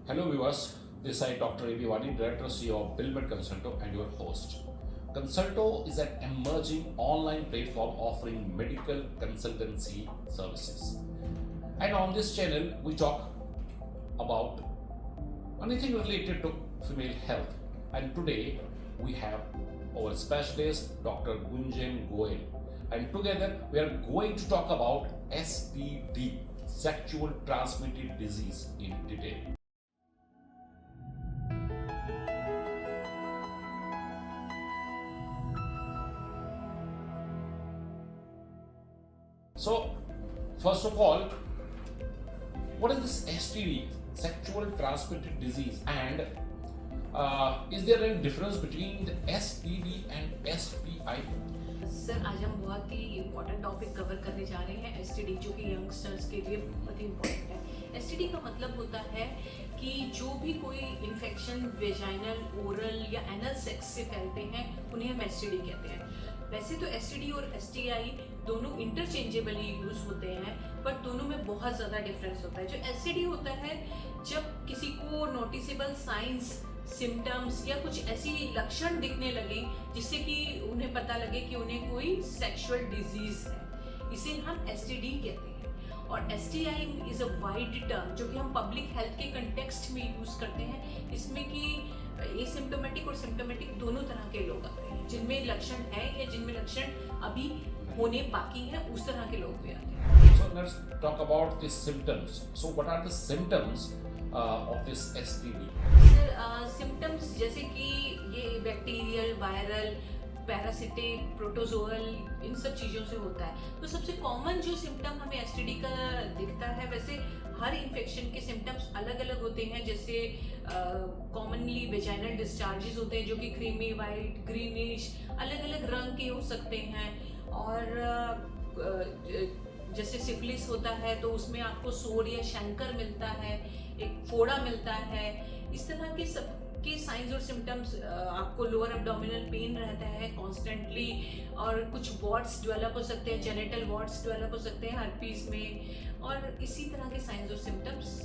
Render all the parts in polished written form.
Hello viewers, this is Dr. A.B. Wani, Director CEO of Billboard Consulto and your host. Consulto is an emerging online platform offering medical consultancy services. And on this channel, we talk about anything related to female health. And today, we have our specialist, Dr. Gunjan Goel. And together, we are going to talk about STD, sexual transmitted disease, in detail. So, first of all, what is this STD, sexual transmitted disease, and is there any difference between the STD and STI? Sir आज हम बहुत ही important topic cover करने जा रहे हैं STD, जो कि youngsters के लिए बहुत ही इम्पोर्टेंट है। एसटीडी का मतलब होता है कि जो भी कोई इन्फेक्शन वेजाइनल, ओरल या एनल सेक्स से फैलते हैं उन्हें हम एसटीडी कहते हैं। वैसे तो एसटीडी और एसटीआई दोनों इंटरचेंजेबली यूज होते हैं, पर दोनों में बहुत ज़्यादा डिफरेंस होता है। जो एसटीडी होता है, जब किसी को नोटिसेबल साइंस, सिम्टम्स या कुछ ऐसी लक्षण दिखने लगे जिससे कि उन्हें पता लगे कि उन्हें कोई सेक्सुअल डिजीज है, इसे हम एसटीडी कहते हैं। और STI is a wide term जो कि हम पब्लिक हेल्थ के कंटेक्स्ट में यूज करते हैं। इसमें कि एसिम्प्टोमेटिक और सिम्प्टोमेटिक दोनों तरह के लोग आते हैं, जिनमें लक्षण है या जिनमें लक्षण अभी होने बाकी है, उस तरह के लोग भी आते हैं। So let's talk about the symptoms. So what are the symptoms of this STD? Sir symptoms जैसे कि ये बैक्टीरियल, वायरल, पैरासिटिक, प्रोटोजोअल, इन सब चीज़ों से होता है। तो सबसे कॉमन जो सिम्टम हमें एसटीडी का दिखता है, वैसे हर इन्फेक्शन के सिम्टम्स अलग अलग होते हैं। जैसे कॉमनली वेजाइनल डिस्चार्जेस होते हैं जो कि क्रीमी वाइट, ग्रीनिश, अलग अलग रंग के हो सकते हैं। और जैसे सिफिलिस होता है तो उसमें आपको सोर या शंकर मिलता है, एक फोड़ा मिलता है। इस तरह के सब के साइंस और सिम्टम्स, आपको लोअर एब्डोमिनल पेन रहता है कॉन्स्टेंटली, और कुछ वॉट्स डेवलप हो सकते हैं, जेनिटल वॉट्स डेवलप हो सकते हैं हर्पीज में, और इसी तरह के साइंस और सिम्टम्स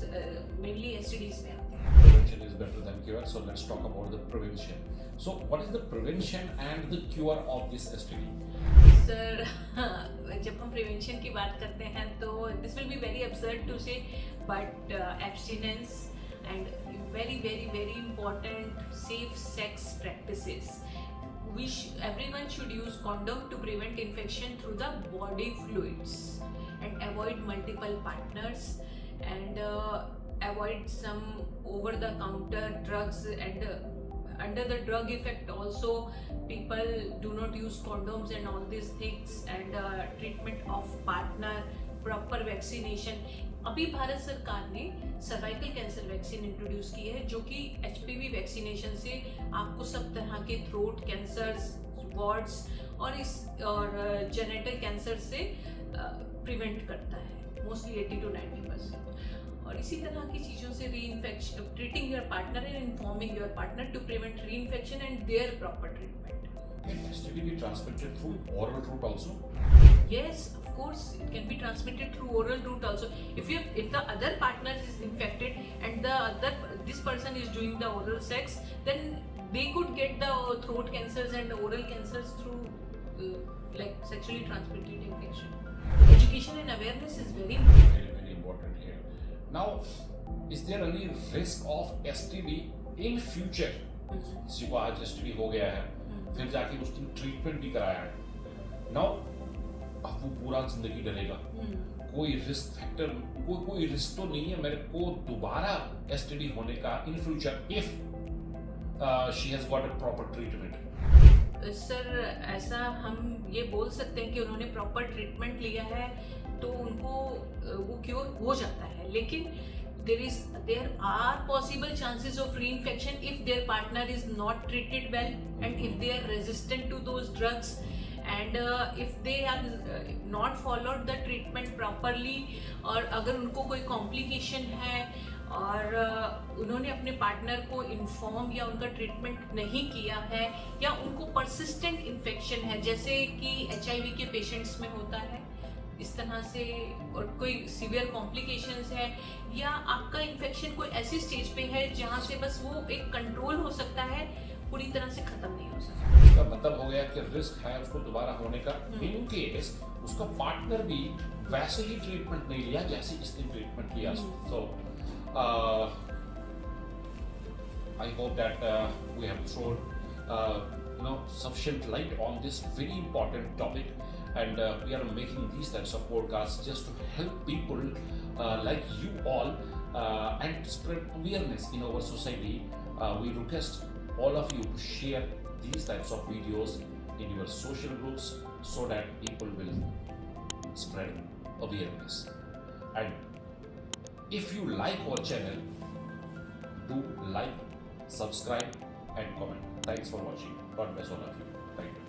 मेनली एसटीडीज में आते हैं। Prevention is better than cure. So let's talk about the prevention. So what is the prevention and the cure of this STD? Sir जब हम प्रिवेंशन की बात करते हैं तो this will be very absurd to say, but abstinence and very very very important safe sex practices. Everyone should use condom to prevent infection through the body fluids and avoid multiple partners, and avoid some over the counter drugs, and under the drug effect also people do not use condoms and all these things, and treatment of partner, proper vaccination। अभी भारत सरकार ने cervical cancer vaccine introduce की है, जो कि HPV vaccination से आपको सब तरह के थ्रोट कैंसर्स, वार्ड्स और जेनेटल कैंसर से प्रिवेंट करता है, मोस्टली 80 to 90%। और इसी तरह की चीज़ों से reinfection, treating your partner and informing your partner to prevent reinfection and their proper treatment. Can STD be transmitted through oral route also? Yes, of course, it can be transmitted through oral route also. If the other partner is infected and this person is doing the oral sex, then they could get the throat cancers and oral cancers through like sexually transmitted infection. Education and awareness is very important. Very, very important here. Now, is there any risk of STD in future? किसी को आज STD हो गया है, फिर जाके उसने treatment भी कराया है, नाउ अब वो पूरा जिंदगी डरेगा, कोई रिस्क फैक्टर, कोई रिस्क तो नहीं है मेरे को दोबारा एसटीडी होने का in future if she has got a proper treatment? Sir ऐसा हम ये बोल सकते हैं कि उन्होंने प्रॉपर ट्रीटमेंट लिया है तो उनको वो क्योर हो जाता है, लेकिन there are possible chances of reinfection if their partner is not treated well, and if they are resistant to those drugs, and if they have not followed the treatment properly, और अगर उनको कोई complication है और उन्होंने अपने partner को inform या उनका ट्रीटमेंट नहीं किया है, या उनको परसिस्टेंट इन्फेक्शन है जैसे कि HIV के पेशेंट्स में होता है, इस तरह से, और कोई सीवियर कॉम्प्लिकेशंस है या आपका इन्फेक्शन कोई ऐसी स्टेज पे है जहाँ से बस वो एक कंट्रोल हो सकता है, पूरी तरह से खत्म नहीं हो सकता। इसका मतलब हो गया कि रिस्क है उसको दोबारा होने का इन केस उसका पार्टनर भी वैसे ही ट्रीटमेंट नहीं लिया जैसे इसने ट्रीटमेंट लिया। सो I hope that we have thrown sufficient light on this very important topic, and we are making these types of podcasts just to help people like you all and spread awareness in our society. We request all of you to share these types of videos in your social groups so that people will spread awareness. And if you like our channel, do like, subscribe and comment. Thanks for watching. God bless all of you. Thank you.